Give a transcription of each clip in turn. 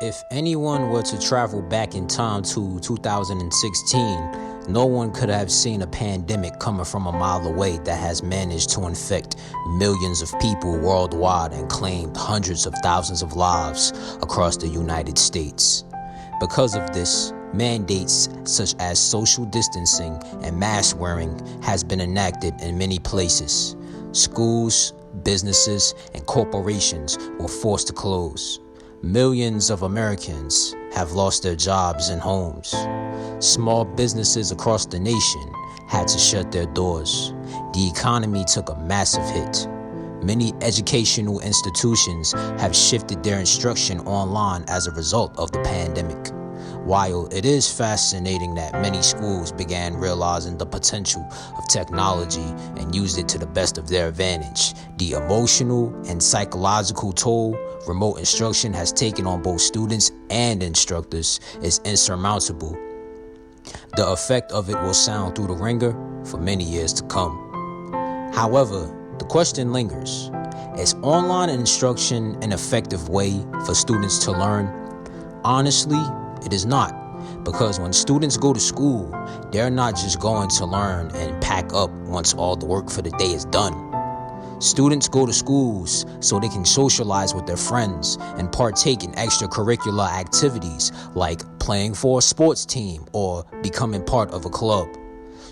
If anyone were to travel back in time to 2016, no one could have seen a pandemic coming from a mile away that has managed to infect millions of people worldwide and claimed hundreds of thousands of lives across the United States. Because of this, mandates such as social distancing and mask wearing has been enacted in many places. Schools, businesses, and corporations were forced to close. Millions of Americans have lost their jobs and homes. Small businesses across the nation had to shut their doors. The economy took a massive hit. Many educational institutions have shifted their instruction online as a result of the pandemic. While it is fascinating that many schools began realizing the potential of technology and used it to the best of their advantage, the emotional and psychological toll remote instruction has taken on both students and instructors is insurmountable. The effect of it will sound through the ringer for many years to come. However, the question lingers: is online instruction an effective way for students to learn? Honestly, it is not, because when students go to school, they're not just going to learn and pack up once all the work for the day is done. Students go to schools so they can socialize with their friends and partake in extracurricular activities like playing for a sports team or becoming part of a club.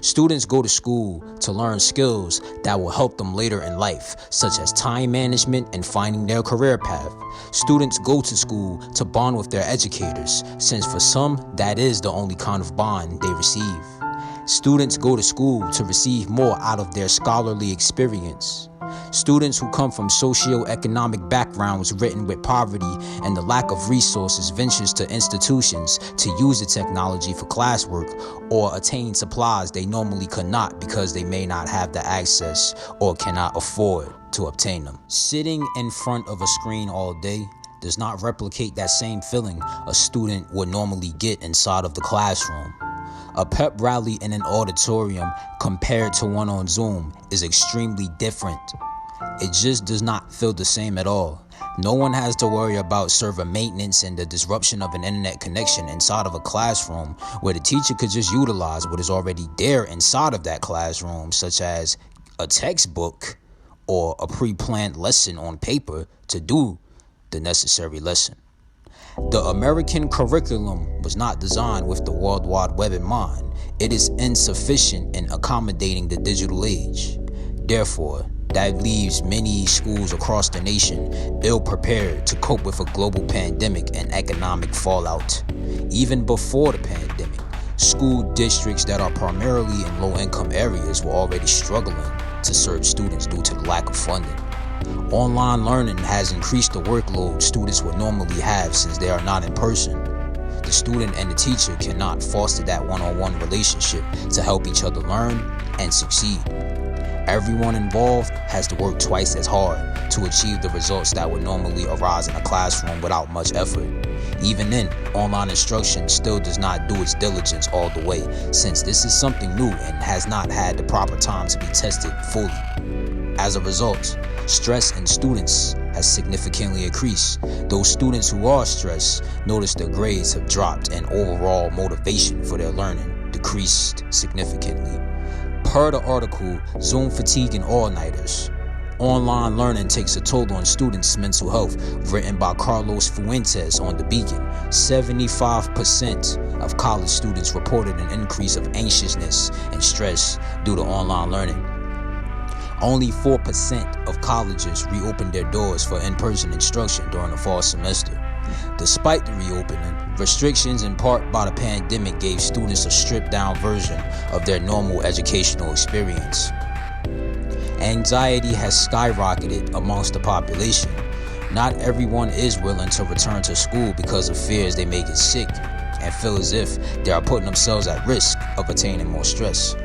Students go to school to learn skills that will help them later in life, such as time management and finding their career path. Students go to school to bond with their educators, since for some, that is the only kind of bond they receive. Students go to school to receive more out of their scholarly experience. Students who come from socio-economic backgrounds ridden with poverty and the lack of resources ventures to institutions to use the technology for classwork or attain supplies they normally could not because they may not have the access or cannot afford to obtain them. Sitting in front of a screen all day does not replicate that same feeling a student would normally get inside of the classroom. A pep rally in an auditorium compared to one on Zoom is extremely different. It just does not feel the same at all. No one has to worry about server maintenance and the disruption of an internet connection inside of a classroom where the teacher could just utilize what is already there inside of that classroom, such as a textbook or a pre-planned lesson on paper to do the necessary lesson. The American curriculum was not designed with the World Wide Web in mind. It is insufficient in accommodating the digital age. Therefore, that leaves many schools across the nation ill-prepared to cope with a global pandemic and economic fallout. Even before the pandemic, school districts that are primarily in low-income areas were already struggling to serve students due to the lack of funding. Online learning has increased the workload students would normally have since they are not in person. The student and the teacher cannot foster that one-on-one relationship to help each other learn and succeed. Everyone involved has to work twice as hard to achieve the results that would normally arise in a classroom without much effort. Even then, online instruction still does not do its diligence all the way, since this is something new and has not had the proper time to be tested fully. As a result, stress in students has significantly increased. Those students who are stressed notice their grades have dropped and overall motivation for their learning decreased significantly. Per the article, Zoom Fatigue and All-Nighters, Online Learning Takes a Toll on Students' Mental Health, written by Carlos Fuentes on The Beacon, 75% of college students reported an increase of anxiousness and stress due to online learning. Only 4% of colleges reopened their doors for in-person instruction during the fall semester. Despite the reopening, restrictions in part by the pandemic gave students a stripped-down version of their normal educational experience. Anxiety has skyrocketed amongst the population. Not everyone is willing to return to school because of fears they may get sick and feel as if they are putting themselves at risk of attaining more stress.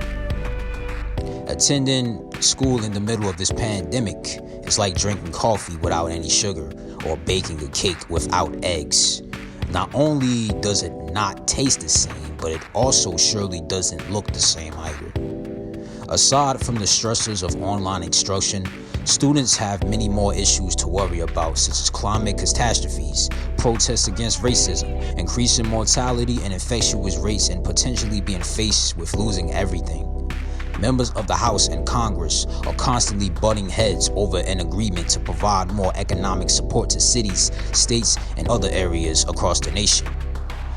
Attending school in the middle of this pandemic is like drinking coffee without any sugar or baking a cake without eggs. Not only does it not taste the same, but it also surely doesn't look the same either. Aside from the stressors of online instruction, students have many more issues to worry about, such as climate catastrophes, protests against racism, increasing mortality and infectious rates, and potentially being faced with losing everything. Members of the House and Congress are constantly butting heads over an agreement to provide more economic support to cities, states, and other areas across the nation.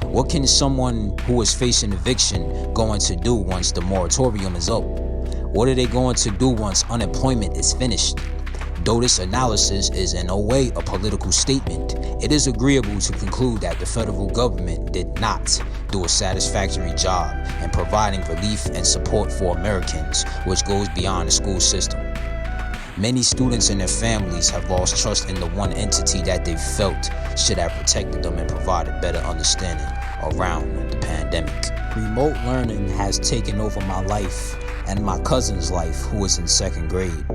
What can someone who is facing eviction going to do once the moratorium is up? What are they going to do once unemployment is finished? Though this analysis is in no way a political statement, it is agreeable to conclude that the federal government did not do a satisfactory job in providing relief and support for Americans, which goes beyond the school system. Many students and their families have lost trust in the one entity that they felt should have protected them and provided better understanding around the pandemic. Remote learning has taken over my life and my cousin's life, who is in second grade.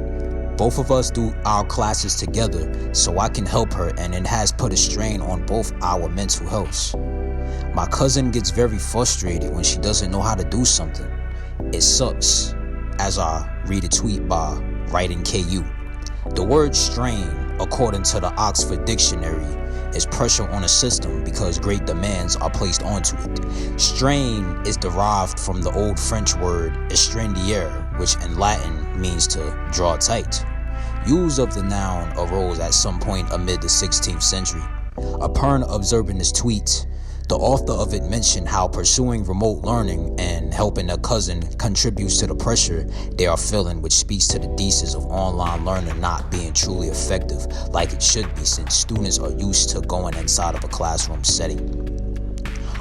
Both of us do our classes together so I can help her, and it has put a strain on both our mental health. My cousin gets very frustrated when she doesn't know how to do something. It sucks, as I read a tweet by Writing KU. The word strain, according to the Oxford Dictionary, is pressure on a system because great demands are placed onto it. Strain is derived from the old French word estrandier, which in Latin means to draw tight. Use of the noun arose at some point amid the 16th century. Upon observing this tweet, the author of it mentioned how pursuing remote learning and helping a cousin contributes to the pressure they are feeling, which speaks to the thesis of online learning not being truly effective like it should be, since students are used to going inside of a classroom setting.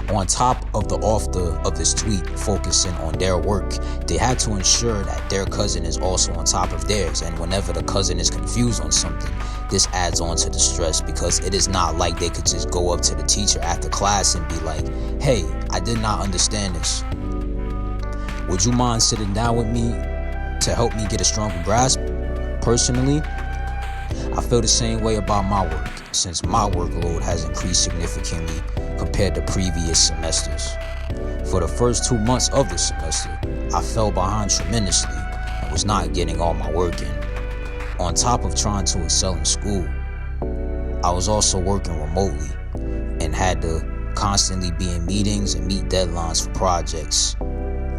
On top of the author of this tweet focusing on their work, they had to ensure that their cousin is also on top of theirs, and whenever the cousin is confused on something, this adds on to the stress, because it is not like they could just go up to the teacher after class and be like, "Hey, I did not understand this. Would you mind sitting down with me to help me get a stronger grasp?" Personally, I feel the same way about my work, since my workload has increased significantly compared to previous semesters. For the first 2 months of the semester, I fell behind tremendously and was not getting all my work in. On top of trying to excel in school, I was also working remotely and had to constantly be in meetings and meet deadlines for projects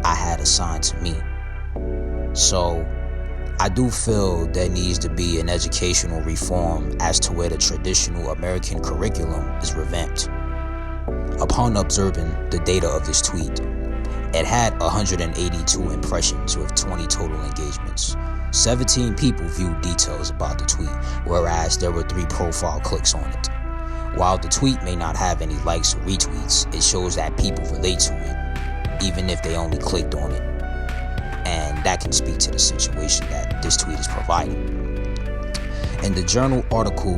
I had assigned to me. So I do feel there needs to be an educational reform as to where the traditional American curriculum is revamped. Upon observing the data of this tweet, it had 182 impressions with 20 total engagements. 17 people viewed details about the tweet, whereas there were 3 profile clicks on it. While the tweet may not have any likes or retweets, it shows that people relate to it, even if they only clicked on it. And that can speak to the situation that this tweet is providing. In the journal article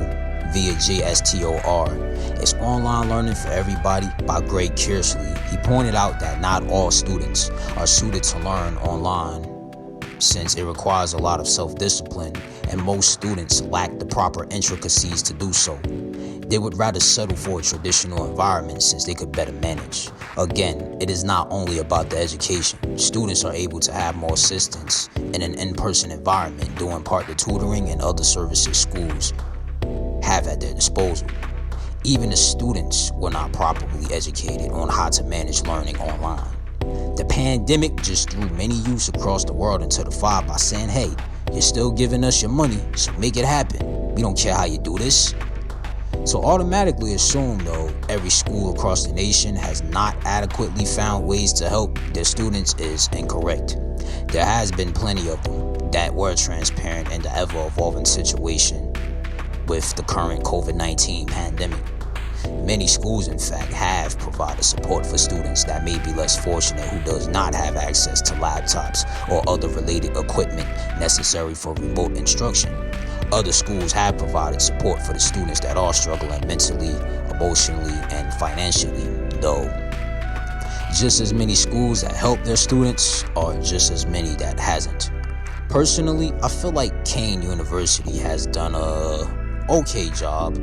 via JSTOR, "Is Online Learning for Everybody?" by Greg Kearsley, he pointed out that not all students are suited to learn online, since it requires a lot of self-discipline, and most students lack the proper intricacies to do so. They would rather settle for a traditional environment since they could better manage. Again, it is not only about the education. Students are able to have more assistance in an in-person environment, due in part to tutoring and other services schools have at their disposal. Even the students were not properly educated on how to manage learning online. The pandemic just threw many youths across the world into the fire by saying, "Hey, you're still giving us your money, so make it happen. We don't care how you do this." To automatically assume, though, every school across the nation has not adequately found ways to help their students is incorrect. There has been plenty of them that were transparent in the ever-evolving situation with the current COVID-19 pandemic. Many schools, in fact, have provided support for students that may be less fortunate, who does not have access to laptops or other related equipment necessary for remote instruction. Other schools have provided support for the students that are struggling mentally, emotionally, and financially, though just as many schools that help their students are just as many that hasn't. Personally, I feel like Kane University has done a okay job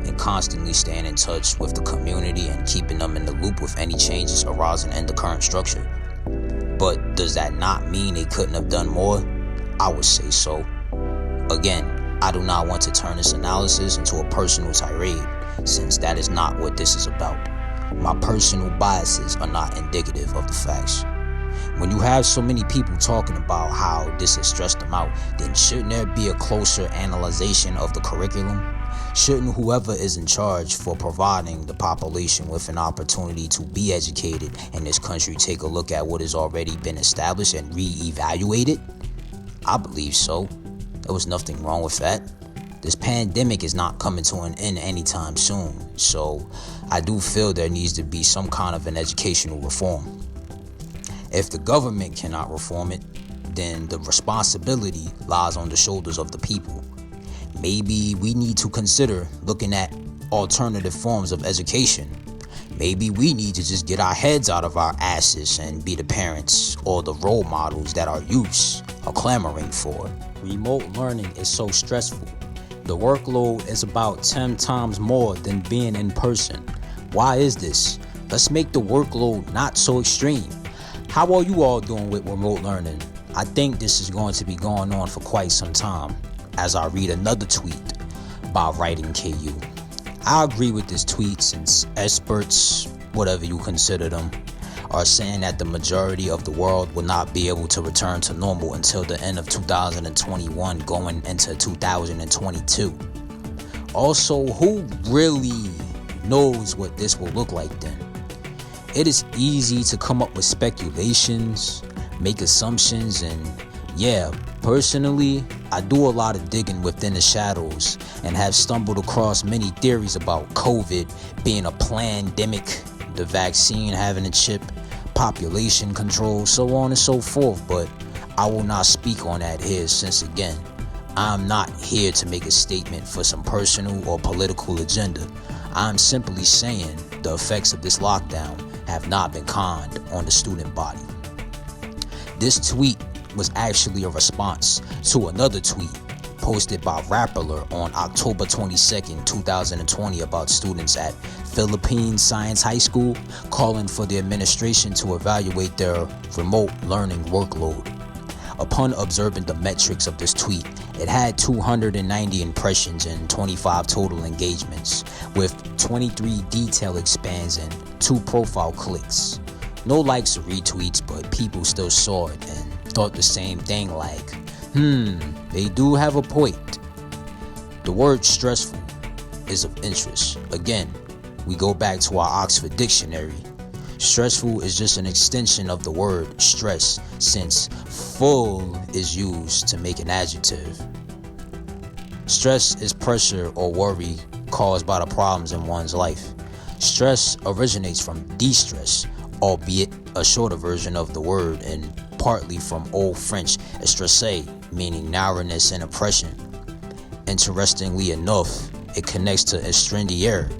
in constantly staying in touch with the community and keeping them in the loop with any changes arising in the current structure. But does that not mean they couldn't have done more? I would say so. Again, I do not want to turn this analysis into a personal tirade, since that is not what this is about. My personal biases are not indicative of the facts. When you have so many people talking about how this has stressed them out, then shouldn't there be a closer analyzation of the curriculum? Shouldn't whoever is in charge for providing the population with an opportunity to be educated in this country take a look at what has already been established and re-evaluate it? I believe so. There was nothing wrong with that. This pandemic is not coming to an end anytime soon, so I do feel there needs to be some kind of an educational reform. If the government cannot reform it, then the responsibility lies on the shoulders of the people. Maybe we need to consider looking at alternative forms of education. Maybe we need to just get our heads out of our asses and be the parents or the role models that our youths are clamoring for. Remote learning is so stressful. The workload is about 10 times more than being in person. Why is this? Let's make the workload not so extreme. How are you all doing with remote learning? I think this is going to be going on for quite some time, as I read another tweet by Writing KU. I agree with this tweet since experts, whatever you consider them, are saying that the majority of the world will not be able to return to normal until the end of 2021 going into 2022. Also, who really knows what this will look like then? It is easy to come up with speculations, make assumptions, and yeah, personally, I do a lot of digging within the shadows and have stumbled across many theories about COVID being a plandemic, the vaccine having a chip, population control, so on and so forth, but I will not speak on that here since again, I'm not here to make a statement for some personal or political agenda. I'm simply saying the effects of this lockdown have not been kind on the student body. This tweet was actually a response to another tweet posted by Rappler on October 22nd, 2020 about students at Philippine Science High School calling for the administration to evaluate their remote learning workload. Upon observing the metrics of this tweet, it had 290 impressions and 25 total engagements, with 23 detail expands and 2 profile clicks. No likes or retweets, but people still saw it and thought the same thing like, they do have a point. The word stressful is of interest. Again, we go back to our Oxford Dictionary. Stressful is just an extension of the word stress, since full is used to make an adjective. Stress is pressure or worry caused by the problems in one's life. Stress originates from de-stress, albeit a shorter version of the word, and partly from Old French estresser, meaning narrowness and oppression. Interestingly enough, it connects to estrangier,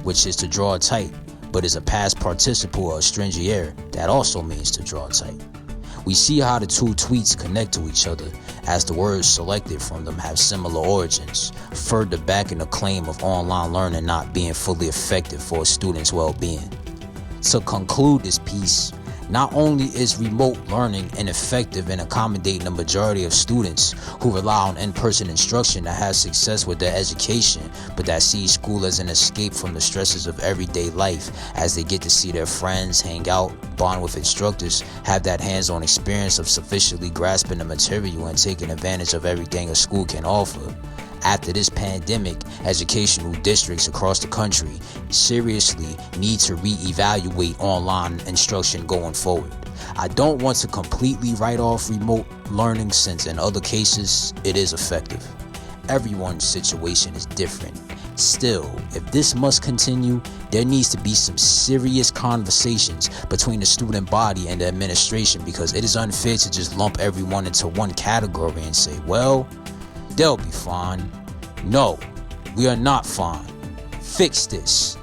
which is to draw tight, but is a past participle of estrangier that also means to draw tight. We see how the two tweets connect to each other, as the words selected from them have similar origins, further backing the claim of online learning not being fully effective for a student's well-being. To conclude this piece, not only is remote learning ineffective in accommodating the majority of students who rely on in-person instruction to have success with their education, but that sees school as an escape from the stresses of everyday life, as they get to see their friends, hang out, bond with instructors, have that hands-on experience of sufficiently grasping the material and taking advantage of everything a school can offer. After this pandemic, educational districts across the country seriously need to re-evaluate online instruction going forward. I don't want to completely write off remote learning, since in other cases it is effective. Everyone's situation is different. Still, if this must continue, there needs to be some serious conversations between the student body and the administration, because it is unfair to just lump everyone into one category and say, well, they'll be fine. No, we are not fine. Fix this.